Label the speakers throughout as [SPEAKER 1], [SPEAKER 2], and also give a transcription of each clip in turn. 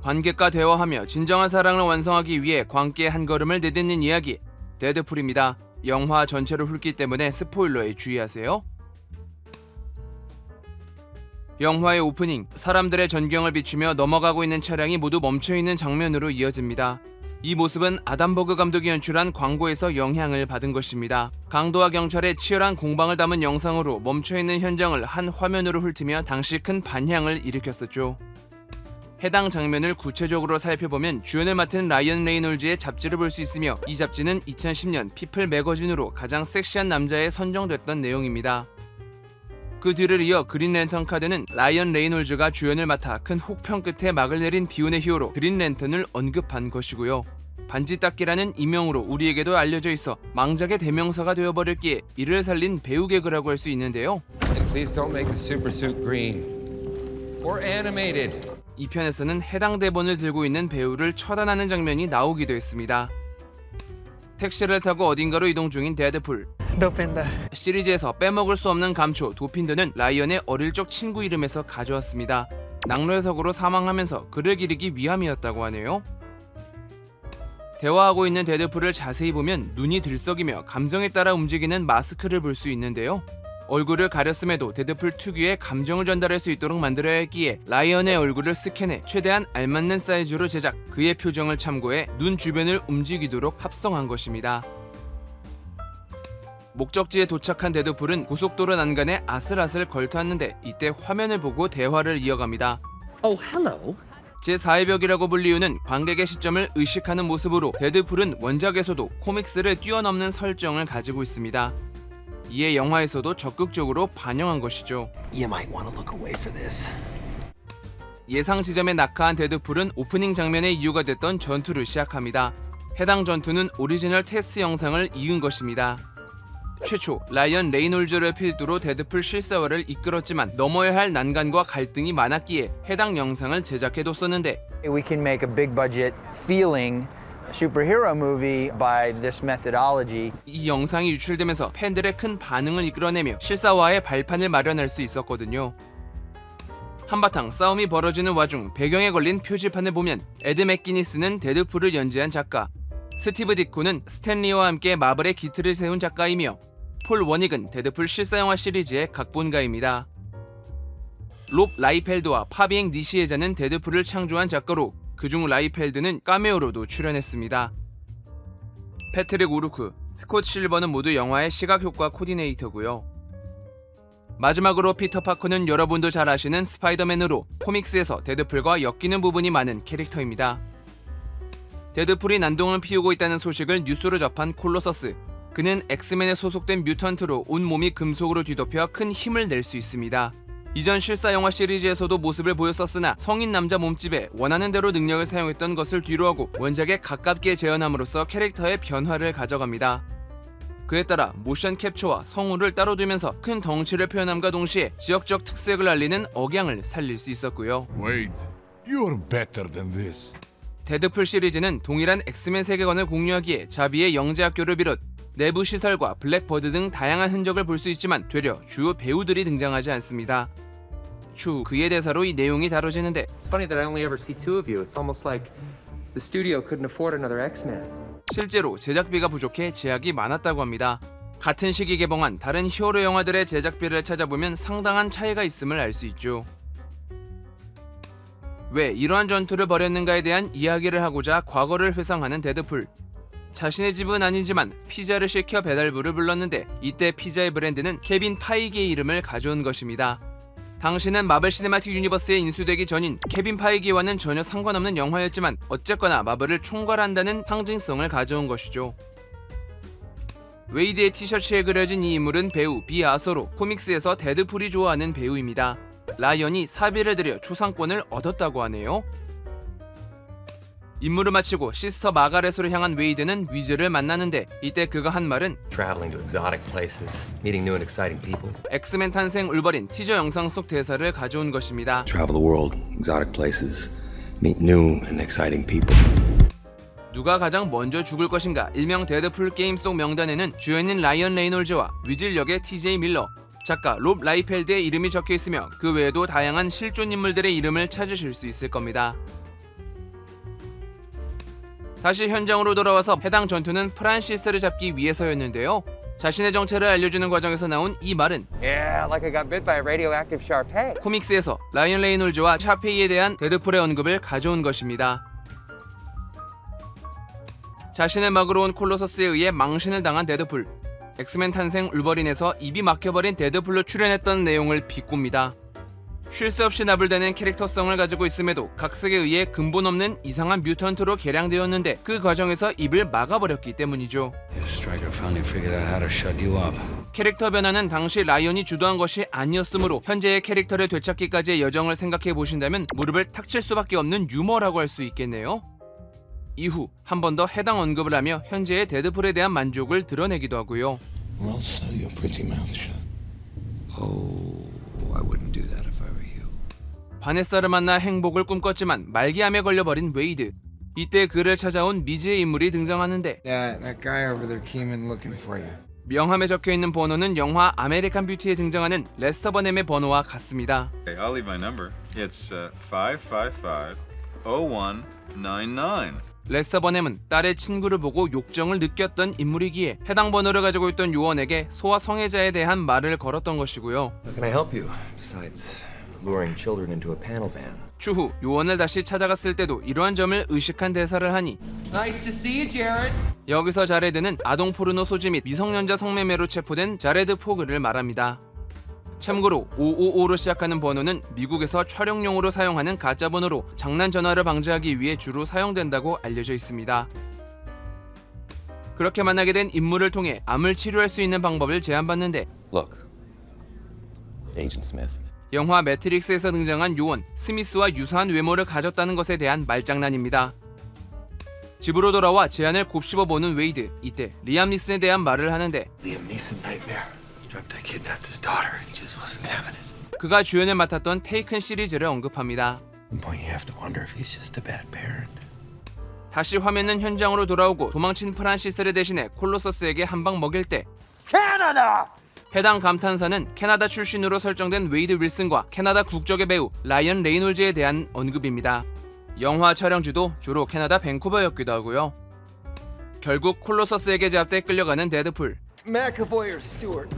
[SPEAKER 1] 관객과 대화하며 진정한 사랑을 완성하기 위해 광기에 한 걸음을 내딛는 이야기 데드풀입니다. 영화 전체를 훑기 때문에 스포일러에 주의하세요. 영화의 오프닝, 사람들의 전경을 비추며 넘어가고 있는 차량이 모두 멈춰있는 장면으로 이어집니다. 이 모습은 아담 버그 감독이 연출한 광고에서 영향을 받은 것입니다. 강도와 경찰의 치열한 공방을 담은 영상으로 멈춰있는 현장을 한 화면으로 훑으며 당시 큰 반향을 일으켰었죠. 해당 장면을 구체적으로 살펴보면 주연을 맡은 라이언 레이놀즈의 잡지를 볼 수 있으며 이 잡지는 2010년 피플 매거진으로 가장 섹시한 남자에 선정됐던 내용입니다. 그 뒤를 이어 그린 랜턴 카드는 라이언 레이놀즈가 주연을 맡아 큰 혹평 끝에 막을 내린 비운의 히어로 그린 랜턴을 언급한 것이고요. 반지 닦기라는 이명으로 우리에게도 알려져 있어 망작의 대명사가 되어버렸기에 이를 살린 배우 개그라고 할 수 있는데요.
[SPEAKER 2] Please don't make the super suit green or animated.
[SPEAKER 1] 이 편에서는 해당 대본을 들고 있는 배우를 처단하는 장면이 나오기도 했습니다. 택시를 타고 어딘가로 이동 중인 데드풀. 시리즈에서 빼먹을 수 없는 감초 도핀더는 라이언의 어릴 적 친구 이름에서 가져왔습니다. 낙뢰석으로 사망하면서 그를 기리기 위함이었다고 하네요. 대화하고 있는 데드풀을 자세히 보면 눈이 들썩이며 감정에 따라 움직이는 마스크를 볼 수 있는데요. 얼굴을 가렸음에도 데드풀 특유의 감정을 전달할 수 있도록 만들어야 했기에 라이언의 얼굴을 스캔해 최대한 알맞는 사이즈로 제작, 그의 표정을 참고해 눈 주변을 움직이도록 합성한 것입니다. 목적지에 도착한 데드풀은 고속도로 난간에 아슬아슬 걸터앉는데 이때 화면을 보고 대화를 이어갑니다.
[SPEAKER 3] Oh, hello.
[SPEAKER 1] 제4의 벽이라고 불리우는 관객의 시점을 의식하는 모습으로 데드풀은 원작에서도 코믹스를 뛰어넘는 설정을 가지고 있습니다. 이에 영화에서도 적극적으로 반영한 것이죠.
[SPEAKER 3] You might want to look away for this.
[SPEAKER 1] 예상 지점에 낙하한 데드풀은 오프닝 장면의 이유가 됐던 전투를 시작합니다. 해당 전투는 오리지널 테스트 영상을 이은 것입니다. 최초 라이언 레이놀즈를 필두로 데드풀 실사화를 이끌었지만 넘어야 할 난간과 갈등이 많았기에 해당 영상을 제작해뒀었는데
[SPEAKER 4] We can make a big budget feeling superhero movie by this methodology.
[SPEAKER 1] 이 영상이 유출되면서 팬들의 큰 반응을 이끌어내며 실사화의 발판을 마련할 수 있었거든요. 한바탕 싸움이 벌어지는 와중 배경에 걸린 표지판을 보면 에드 맥기니스는 데드풀을 연재한 작가, 스티브 디코는 스탠리와 함께 마블의 기틀을 세운 작가이며 폴 워닉은 데드풀 실사영화 시리즈의 각본가입니다. 롭 라이펠드와 파비앵 니시에자는 데드풀을 창조한 작가로 그중 라이펠드는 카메오로도 출연했습니다. 패트릭 우루크, 스콧 실버는 모두 영화의 시각효과 코디네이터고요. 마지막으로 피터 파커는 여러분도 잘 아시는 스파이더맨으로 코믹스에서 데드풀과 엮이는 부분이 많은 캐릭터입니다. 데드풀이 난동을 피우고 있다는 소식을 뉴스로 접한 콜로서스. 그는 엑스맨에 소속된 뮤턴트로 온몸이 금속으로 뒤덮여 큰 힘을 낼 수 있습니다. 이전 실사 영화 시리즈에서도 모습을 보였었으나 성인 남자 몸집에 원하는 대로 능력을 사용했던 것을 뒤로하고 원작에 가깝게 재현함으로써 캐릭터의 변화를 가져갑니다. 그에 따라 모션 캡처와 성우를 따로 두면서 큰 덩치를 표현함과 동시에 지역적 특색을 알리는 억양을 살릴 수 있었고요.
[SPEAKER 5] Wait, you're better than this.
[SPEAKER 1] 데드풀 시리즈는 동일한 엑스맨 세계관을 공유하기에 자비의 영재학교를 비롯 내부 시설과 블랙버드 등 다양한 흔적을 볼 수 있지만 되려 주요 배우들이 등장하지 않습니다. 추후 그의 대사로 이 내용이 다뤄지는데
[SPEAKER 2] It's funny that I only ever see two of you. It's almost like the studio couldn't afford another X-Men.
[SPEAKER 1] 실제로 제작비가 부족해 제약이 많았다고 합니다. 같은 시기 개봉한 다른 히어로 영화들의 제작비를 찾아보면 상당한 차이가 있음을 알 수 있죠. 왜 이러한 전투를 벌였는가에 대한 이야기를 하고자 과거를 회상하는 데드풀. 자신의 집은 아니지만 피자를 시켜 배달부를 불렀는데 이때 피자의 브랜드는 케빈 파이기의 이름을 가져온 것입니다. 당시는 마블 시네마틱 유니버스에 인수되기 전인 케빈 파이기와는 전혀 상관없는 영화였지만 어쨌거나 마블을 총괄한다는 상징성을 가져온 것이죠. 웨이드의 티셔츠에 그려진 이 인물은 배우 비 아서로 코믹스에서 데드풀이 좋아하는 배우입니다. 라이언이 사비를 들여 초상권을 얻었다고 하네요. 임무를 마치고 시스터 마가렛으로 향한 웨이드는 위즈를 만나는데 이때 그가 한 말은
[SPEAKER 3] Traveling to exotic places, meeting new and exciting people.
[SPEAKER 1] 엑스맨 탄생 울버린 티저 영상 속 대사를 가져온 것입니다.
[SPEAKER 3] Travel the world, exotic places, meet new and exciting people.
[SPEAKER 1] 누가 가장 먼저 죽을 것인가 일명 데드풀 게임 속 명단에는 주연인 라이언 레이놀즈와 위즐 역의 TJ 밀러, 작가 롭 라이펠드의 이름이 적혀 있으며 그 외에도 다양한 실존 인물들의 이름을 찾으실 수 있을 겁니다. 다시 현장으로 돌아와서 해당 전투는 프란시스를 잡기 위해서였는데요. 자신의 정체를 알려주는 과정에서 나온 이 말은
[SPEAKER 2] Yeah, like I got bit by a radioactive Sharpei.
[SPEAKER 1] 코믹스에서 라이언 레이놀즈와 샤페이에 대한 데드풀의 언급을 가져온 것입니다. 자신을 막으러 온 콜로서스에 의해 망신을 당한 데드풀. 엑스맨 탄생 울버린에서 입이 막혀버린 데드풀로 출연했던 내용을 비꼽니다. 쉴 새 없이 나불대는 캐릭터성을 가지고 있음에도 각색에 의해 근본 없는 이상한 뮤턴트로 개량되었는데 그 과정에서 입을 막아버렸기 때문이죠.
[SPEAKER 6] Stryker finally figured out how to shut you up.
[SPEAKER 1] 캐릭터 변화는 당시 라이언이 주도한 것이 아니었으므로 현재의 캐릭터를 되찾기까지의 여정을 생각해 보신다면 무릎을 탁 칠 수밖에 없는 유머라고 할 수 있겠네요. 이후 한 번 더 해당 언급을 하며 현재의 데드풀에 대한 만족을 드러내기도 하고요.
[SPEAKER 5] Well, sew your pretty mouth shut.
[SPEAKER 3] Oh, I wouldn't do that if I were you.
[SPEAKER 1] 바네사를 만나 행복을 꿈꿨지만 말기암에 걸려버린 웨이드. 이때 그를 찾아온 미지의 인물이 등장하는데
[SPEAKER 7] That guy over there came in looking for you.
[SPEAKER 1] 명함에 적혀있는 번호는 영화 아메리칸 뷰티에 등장하는 레스터 버넴의 번호와 같습니다.
[SPEAKER 8] Okay, I'll leave my number. It's 555-0199.
[SPEAKER 1] 레스터 버넴은 딸의 친구를 보고 욕정을 느꼈던 인물이기에 해당 번호를 가지고 있던 요원에게 소아 성애자에 대한 말을 걸었던 것이고요.
[SPEAKER 3] How can I help you? Besides luring children into a panel van.
[SPEAKER 1] 추후 요원을 다시 찾아갔을 때도 이러한 점을 의식한 대사를 하니
[SPEAKER 2] Nice to see you, Jared.
[SPEAKER 1] 여기서 자레드는 아동 포르노 소지 및 미성년자 성매매로 체포된 자레드 포그를 말합니다. 참고로 555로 시작하는 번호는 미국에서 촬영용으로 사용하는 가짜 번호로 장난 전화를 방지하기 위해 주로 사용된다고 알려져 있습니다. 그렇게 만나게 된 인물을 통해 암을 치료할 수 있는 방법을 제안받는데
[SPEAKER 3] Look, Agent Smith.
[SPEAKER 1] 영화 매트릭스에서 등장한 요원 스미스와 유사한 외모를 가졌다는 것에 대한 말장난입니다. 집으로 돌아와 제안을 곱씹어보는 웨이드. 이때 리암 니슨에 대한 말을 하는데
[SPEAKER 3] Liam Neeson nightmare. Dreamt I kidnapped his daughter. He just wasn't having it.
[SPEAKER 1] 그가 주연을 맡았던 테이큰 시리즈를 언급합니다.
[SPEAKER 3] At one point you have to wonder if he's just a bad parent.
[SPEAKER 1] 다시 화면은 현장으로 돌아오고 도망친 프란시스를 대신해 콜로서스에게 한 방 먹일 때 해당 감탄사는 캐나다 출신으로 설정된 웨이드 윌슨과 캐나다 국적의 배우 라이언 레이놀즈에 대한 언급입니다. 영화 촬영지도 주로 캐나다 밴쿠버였기도 하고요. 결국 콜로서스에게 제압돼 끌려가는 데드풀.
[SPEAKER 3] McAvoy or Stewart?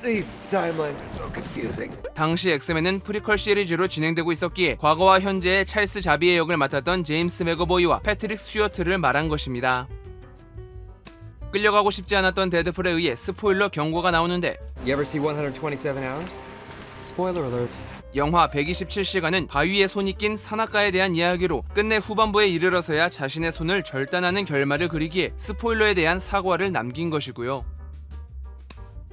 [SPEAKER 3] These timelines are so confusing.
[SPEAKER 1] 당시 엑스맨은 프리퀄 시리즈로 진행되고 있었기에 과거와 현재의 찰스 자비의 역을 맡았던 제임스 맥어보이와 패트릭 스튜어트를 말한 것입니다. 끌려가고 싶지 않았던 데드풀에 의해 스포일러 경고가 나오는데
[SPEAKER 2] You ever see 127 Hours?
[SPEAKER 3] Spoiler alert.
[SPEAKER 1] 영화 127시간은 바위에 손이 낀 산악가에 대한 이야기로 끝내 후반부에 이르러서야 자신의 손을 절단하는 결말을 그리기에 스포일러에 대한 사과를 남긴 것이고요.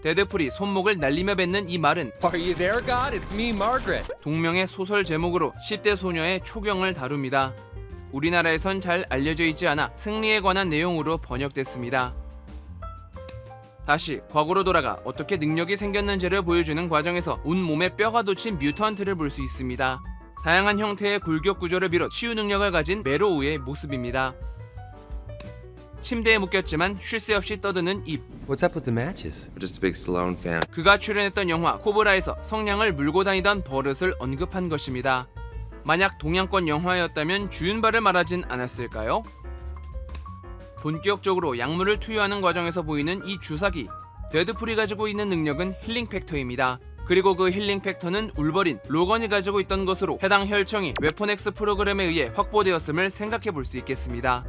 [SPEAKER 1] 데드풀이 손목을 날리며 뱉는 이 말은
[SPEAKER 2] Are you there, God? It's me, Margaret.
[SPEAKER 1] 동명의 소설 제목으로 10대 소녀의 초경을 다룹니다. 우리나라에선 잘 알려져 있지 않아 승리에 관한 내용으로 번역됐습니다. 다시 과거로 돌아가 어떻게 능력이 생겼는지를 보여주는 과정에서 온몸에 뼈가 돋친 뮤턴트를 볼 수 있습니다. 다양한 형태의 골격 구조를 비롯 치유 능력을 가진 메로우의 모습입니다. 침대에 묶였지만 쉴 새 없이 떠드는 입.
[SPEAKER 2] What's up with the matches?
[SPEAKER 3] I'm just a big Stallone fan.
[SPEAKER 1] 그가 출연했던 영화 코브라에서 성냥을 물고 다니던 버릇을 언급한 것입니다. 만약 동양권 영화였다면 주윤발을 말하진 않았을까요? 본격적으로 약물을 투여하는 과정에서 보이는 이 주사기. 데드풀이 가지고 있는 능력은 힐링 팩터입니다. 그리고 그 힐링 팩터는 울버린, 로건이 가지고 있던 것으로 해당 혈청이 웨폰엑스 프로그램에 의해 확보되었음을 생각해 볼 수 있겠습니다.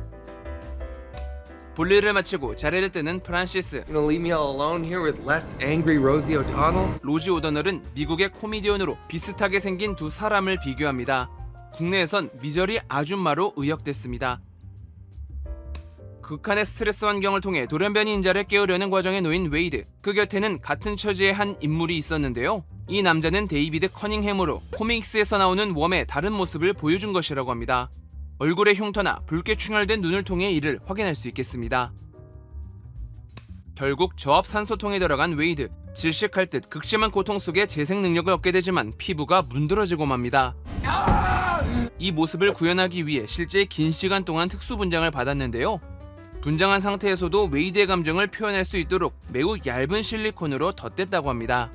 [SPEAKER 1] 볼일을 마치고 자리를 뜨는 프란시스.
[SPEAKER 2] Gonna leave me all alone here with less angry Rosie O'Donnell?
[SPEAKER 1] 로지 오더널은 미국의 코미디언으로 비슷하게 생긴 두 사람을 비교합니다. 국내에선 미저리 아줌마로 의역됐습니다. 극한의 스트레스 환경을 통해 돌연변이 인자를 깨우려는 과정에 놓인 웨이드. 그 곁에는 같은 처지의 한 인물이 있었는데요. 이 남자는 데이비드 커닝햄으로 코믹스에서 나오는 웜의 다른 모습을 보여준 것이라고 합니다. 얼굴의 흉터나 붉게 충혈된 눈을 통해 이를 확인할 수 있겠습니다. 결국 저압 산소통에 들어간 웨이드. 질식할 듯 극심한 고통 속에 재생 능력을 얻게 되지만 피부가 문드러지고 맙니다. 이 모습을 구현하기 위해 실제 긴 시간 동안 특수 분장을 받았는데요. 분장한 상태에서도 웨이드의 감정을 표현할 수 있도록 매우 얇은 실리콘으로 덧댔다고 합니다.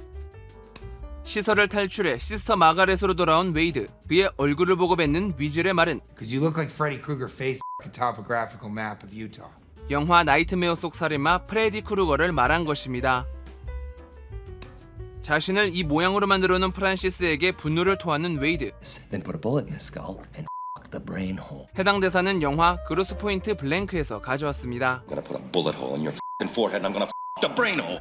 [SPEAKER 1] 시설을 탈출해 시스터 마가렛으로 돌아온 웨이드. 그의 얼굴을 보고 뱉는 위즐의 말은
[SPEAKER 7] Because you look like Freddy Krueger face a topographical map of Utah.
[SPEAKER 1] 영화 나이트메어 속 살인마 프레디 크루거를 말한 것입니다. 자신을 이 모양으로 만들어 놓은 프란시스에게 분노를 토하는 웨이드.
[SPEAKER 5] Then put a bullet in his skull and f the brain hole.
[SPEAKER 1] 해당 대사는 영화 그로스 포인트 블랭크에서 가져왔습니다.
[SPEAKER 5] I'm gonna put a bullet hole in your f***ing forehead and I'm gonna f the brain hole.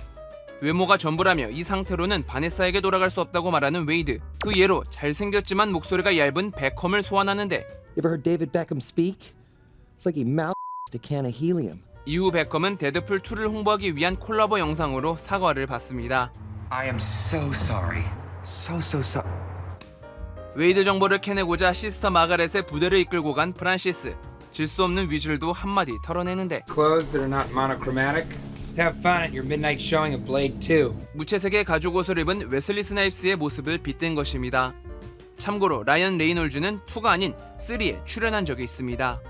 [SPEAKER 1] 외모가 전부라며 이 상태로는 바네사에게 돌아갈 수 없다고 말하는 웨이드. 그 예로 잘생겼지만 목소리가 얇은 베컴을 소환하는데
[SPEAKER 9] You ever heard David Beckham speak? It's like he mouthed a can of helium.
[SPEAKER 1] 이후 베컴은 데드풀 2를 홍보하기 위한 콜라보 영상으로 사과를 받습니다.
[SPEAKER 2] I am so sorry. So sorry.
[SPEAKER 1] 웨이드 정보를 캐내고자 시스터 마가렛의 부대를 이끌고 간 프란시스. 질 수 없는 위즐도 한마디 털어내는데
[SPEAKER 7] Clothes that are not monochromatic. Have fun at your midnight showing of Blade 2.
[SPEAKER 1] 무채색의 가죽 옷을 입은 웨슬리 스나이프스의 모습을 빗댄 것입니다. 참고로 라이언 레이놀즈는 2가 아닌 3에 출연한 적이 있습니다.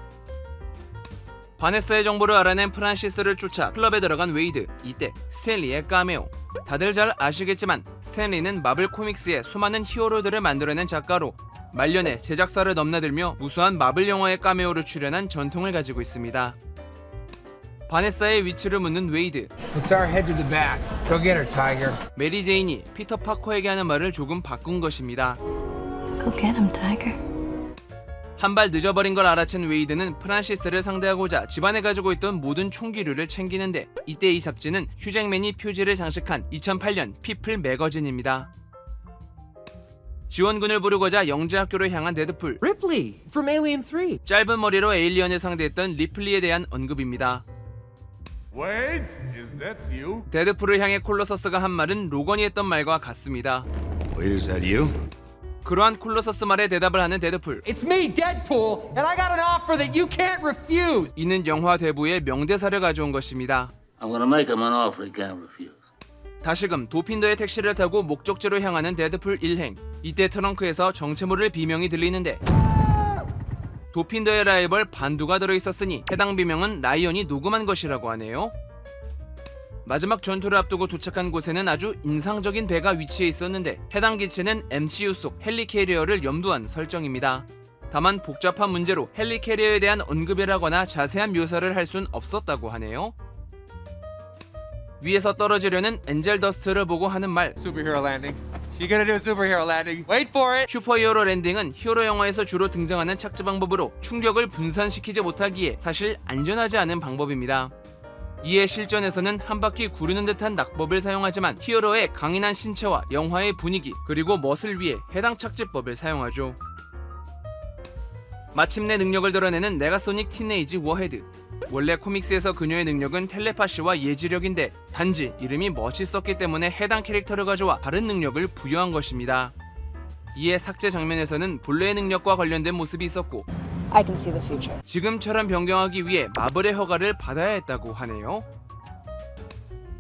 [SPEAKER 1] 바네사의 정보를 알아낸 프란시스를 쫓아 클럽에 들어간 웨이드. 이때 스탠리의 카메오. 다들 잘 아시겠지만 스탠리는 마블 코믹스의 수많은 히어로들을 만들어낸 작가로 말년에 제작사를 넘나들며 무수한 마블 영화에 카메오를 출연한 전통을 가지고 있습니다. 바네사의 위치를 묻는 웨이드.
[SPEAKER 7] Let's our head to the back. Go get her, Tiger.
[SPEAKER 1] 메리 제인이 피터 파커에게 하는 말을 조금 바꾼 것입니다.
[SPEAKER 10] Go get him, Tiger.
[SPEAKER 1] 한 발 늦어버린 걸 알아챈 웨이드는 프란시스를 상대하고자 집안에 가지고 있던 모든 총기류를 챙기는데 이때 이 잡지는 휴잭맨이 표지를 장식한 2008년 피플 매거진입니다. 지원군을 부르고자 영재학교로 향한 데드풀.
[SPEAKER 9] Ripley from Alien 3.
[SPEAKER 1] 짧은 머리로 에일리언을 상대했던 리플리에 대한 언급입니다.
[SPEAKER 3] Wade, is that you?
[SPEAKER 1] 데드풀을 향해 콜로서스가 한 말은 로건이 했던 말과 같습니다.
[SPEAKER 6] Wait, is that you?
[SPEAKER 1] 그러한 콜로서스 말에 대답을 하는 데드풀.
[SPEAKER 2] It's me, Deadpool, and I got an offer that you can't refuse.
[SPEAKER 1] 이는 영화 대부의 명대사를 가져온 것입니다.
[SPEAKER 6] I'm gonna make him an offer he can't refuse.
[SPEAKER 1] 다시금 도핀더의 택시를 타고 목적지로 향하는 데드풀 1행. 이때 트렁크에서 정체모를 비명이 들리는데 도핀더의 라이벌 반두가 들어있었으니 해당 비명은 라이언이 녹음한 것이라고 하네요. 마지막 전투를 앞두고 도착한 곳에는 아주 인상적인 배가 위치해 있었는데 해당 기체는 MCU 속 헬리캐리어를 염두한 설정입니다. 다만 복잡한 문제로 헬리캐리어에 대한 언급이라거나 자세한 묘사를 할 순 없었다고 하네요. 위에서 떨어지려는 엔젤 더스트를 보고 하는 말.
[SPEAKER 2] Superhero landing. She gonna do a superhero landing. Wait for it.
[SPEAKER 1] 슈퍼히어로 랜딩은 히어로 영화에서 주로 등장하는 착지 방법으로 충격을 분산시키지 못하기에 사실 안전하지 않은 방법입니다. 이에 실전에서는 한 바퀴 구르는 듯한 낙법을 사용하지만 히어로의 강인한 신체와 영화의 분위기 그리고 멋을 위해 해당 착지법을 사용하죠. 마침내 능력을 드러내는 네가소닉 티네이지 워헤드. 원래 코믹스에서 그녀의 능력은 텔레파시와 예지력인데 단지 이름이 멋있었기 때문에 해당 캐릭터를 가져와 다른 능력을 부여한 것입니다. 이에 삭제 장면에서는 본래의 능력과 관련된 모습이 있었고
[SPEAKER 10] I can see the future.
[SPEAKER 1] 지금처럼 변경하기 위해 마블의 허가를 받아야 했다고 하네요.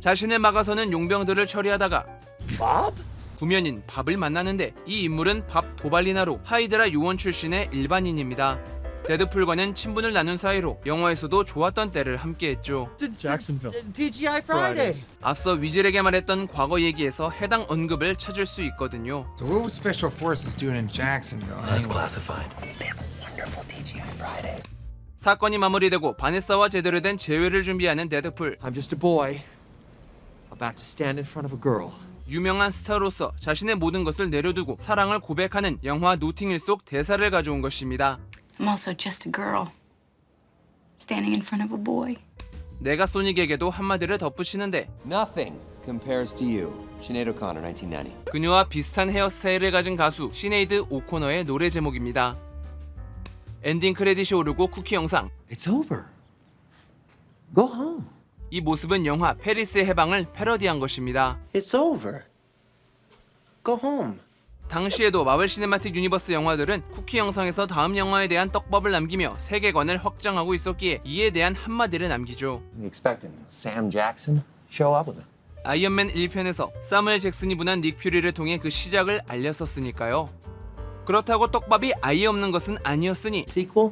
[SPEAKER 1] 자신을 막아서는 용병들을 처리하다가 구면인 밥을 만나는데 이 인물은 밥 도발리나로 하이드라 요원 출신의 일반인입니다. 데드풀과는 친분을 나눈 사이로 영화에서도 좋았던 때를 함께했죠.
[SPEAKER 9] Jacksonville. TGI Fridays.
[SPEAKER 1] 앞서 위즐에게 말했던 과거 얘기에서 해당 언급을 찾을 수 있거든요.
[SPEAKER 7] So what was Special Forces doing in Jacksonville?
[SPEAKER 5] That's classified.
[SPEAKER 1] 사건이 마무리되고 바네사와 제대로 된 재회를 준비하는 데드풀.
[SPEAKER 9] I'm just a boy about to stand in front of a girl.
[SPEAKER 1] 유명한 스타로서 자신의 모든 것을 내려두고 사랑을 고백하는 영화 노팅힐 속 대사를 가져온 것입니다.
[SPEAKER 10] I'm also just a girl standing in front of a boy.
[SPEAKER 1] 내가 소닉에게도 한마디를 덧붙이는데
[SPEAKER 2] Nothing compares to you. Sinead O'Connor, 1990.
[SPEAKER 1] 그녀와 비슷한 헤어스타일을 가진 가수 시네이드 오코너의 노래 제목입니다. 엔딩 크레딧이 오르고 쿠키 영상.
[SPEAKER 9] It's over. Go home.
[SPEAKER 1] 이 모습은 영화 페리스의 해방을 패러디한 것입니다.
[SPEAKER 9] It's over. Go home.
[SPEAKER 1] 당시에도 마블 시네마틱 유니버스 영화들은 쿠키 영상에서 다음 영화에 대한 떡밥을 남기며 세계관을 확장하고 있었기에 이에 대한 한마디를 남기죠.
[SPEAKER 9] We expecting Sam Jackson show up with him.
[SPEAKER 1] 아이언맨 1편에서 사무엘 잭슨이 분한 닉 퓨리를 통해 그 시작을 알렸었으니까요. 그렇다고 떡밥이 아예 없는 것은 아니었으니
[SPEAKER 9] Sequel?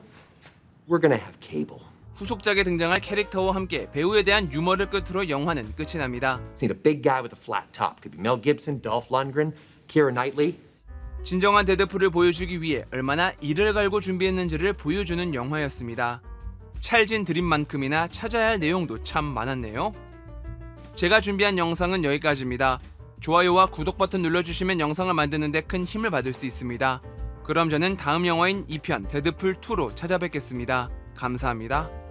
[SPEAKER 9] We're gonna have cable.
[SPEAKER 1] 후속작에 등장할 캐릭터와 함께 배우에 대한 유머를 끝으로 영화는 끝이 납니다.
[SPEAKER 9] Just need a big guy with a flat top. Could be Mel Gibson, Dolph Lundgren.
[SPEAKER 2] Keira Knightley.
[SPEAKER 1] 진정한 데드풀을 보여주기 위해 얼마나 이를 갈고 준비했는지를 보여주는 영화였습니다. 찰진 드림만큼이나 찾아야 할 내용도 참 많았네요. 제가 준비한 영상은 여기까지입니다. 좋아요와 구독 버튼 눌러주시면 영상을 만드는 데 큰 힘을 받을 수 있습니다. 그럼 저는 다음 영화인 2편 데드풀 2로 찾아뵙겠습니다. 감사합니다.